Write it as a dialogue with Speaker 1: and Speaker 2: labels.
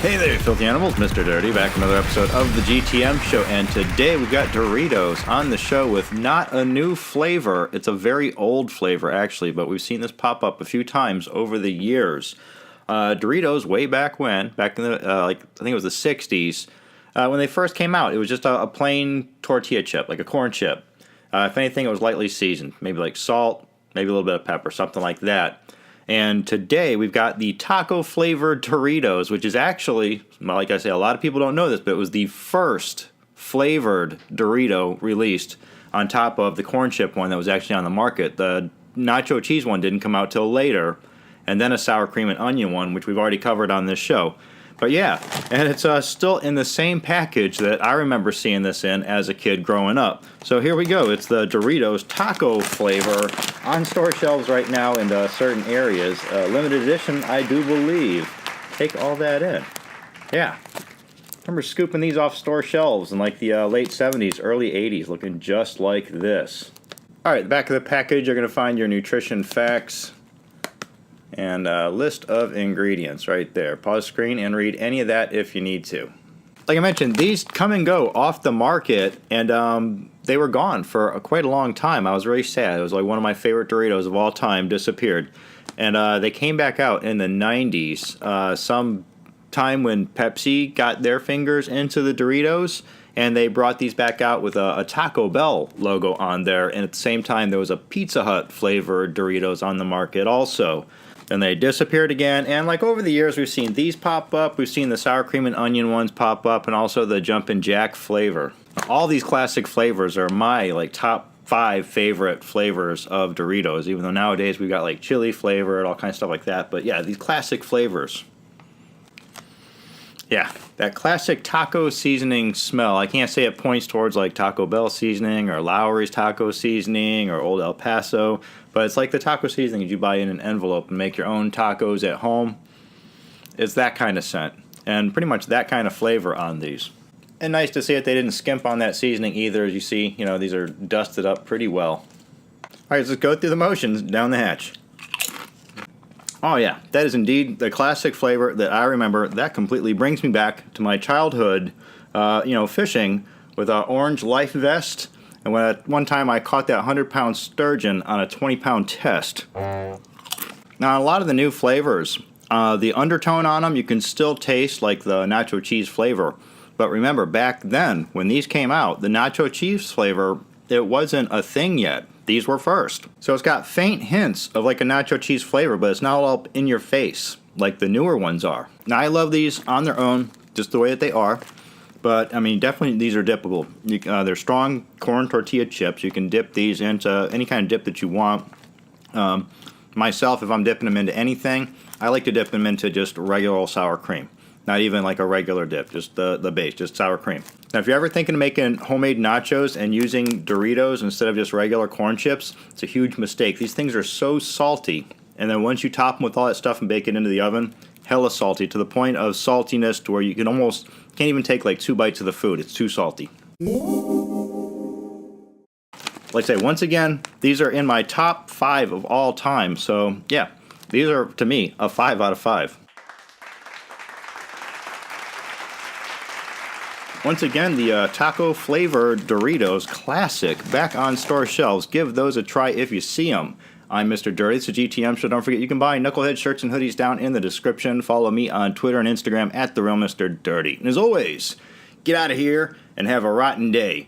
Speaker 1: Hey there, filthy animals. Mr. Dirty back with another episode of the GTM show, and today we've got Doritos on the show with not a new flavor. It's a very old flavor, actually, but we've seen this pop up a few times over the years. Doritos, way back when, back in the, I think it was the 60s, when they first came out, it was just a plain tortilla chip, like a corn chip. If anything, it was lightly seasoned, maybe like salt, maybe a little bit of pepper, something like that. And today we've got the taco flavored Doritos, which is actually, like I say, a lot of people don't know this, but it was the first flavored Dorito released on top of the corn chip one that was actually on the market. The nacho cheese one didn't come out till later, and then a sour cream and onion one, which we've already covered on this show. But yeah, and it's still in the same package that I remember seeing this in as a kid growing up. So here we go. It's the Doritos Taco flavor on store shelves right now in certain areas. Limited edition, I do believe. Take all that in. Yeah. I remember scooping these off store shelves in like the late 70s, early 80s, looking just like this. All right, the back of the package, you're going to find your nutrition facts and a list of ingredients right there. Pause screen and read any of that if you need to. Like I mentioned, these come and go off the market, and they were gone for quite a long time. I was really sad. It was like one of my favorite Doritos of all time disappeared. And they came back out in the 90s, some time when Pepsi got their fingers into the Doritos, and they brought these back out with a Taco Bell logo on there. And at the same time, there was a Pizza Hut flavored Doritos on the market also. And they disappeared again, and like over the years we've seen these pop up, we've seen the sour cream and onion ones pop up, and also the Jumpin' Jack flavor. All these classic flavors are my like top 5 favorite flavors of Doritos, even though nowadays we've got like chili flavor and all kinds of stuff like that. But yeah, these classic flavors. Yeah, that classic taco seasoning smell. I can't say it points towards like Taco Bell seasoning or Lowry's taco seasoning or Old El Paso, but it's like the taco seasoning that you buy in an envelope and make your own tacos at home. It's that kind of scent and pretty much that kind of flavor on these. And nice to see that they didn't skimp on that seasoning either. As you see, you know, these are dusted up pretty well. All right, let's go through the motions down the hatch. Oh yeah, that is indeed the classic flavor that I remember. That completely brings me back to my childhood, fishing with an orange life vest. And when at one time I caught that 100-pound sturgeon on a 20-pound test. Now, a lot of the new flavors, the undertone on them, you can still taste like the nacho cheese flavor. But remember, back then, when these came out, the nacho cheese flavor, it wasn't a thing yet. These were first. So it's got faint hints of like a nacho cheese flavor, but it's not all up in your face like the newer ones are. Now, I love these on their own, just the way that they are. But, I mean, definitely these are dippable. They're strong corn tortilla chips. You can dip these into any kind of dip that you want. Myself, if I'm dipping them into anything, I like to dip them into just regular old sour cream. Not even like a regular dip, just the base, just sour cream. Now, if you're ever thinking of making homemade nachos and using Doritos instead of just regular corn chips, it's a huge mistake. These things are so salty, and then once you top them with all that stuff and bake it into the oven, hella salty, to the point of saltiness to where you can almost can't even take like 2 bites of the food. It's too salty. Like I say, once again, these are in my top 5 of all time. So yeah, these are, to me, a 5 out of 5. Once again, the taco flavored Doritos classic back on store shelves. Give those a try if you see them. I'm Mr. Dirty. It's a GTM show. Don't forget you can buy Knucklehead shirts and hoodies down in the description. Follow me on Twitter and Instagram at TheRealMrDirty. And as always, get out of here and have a rotten day.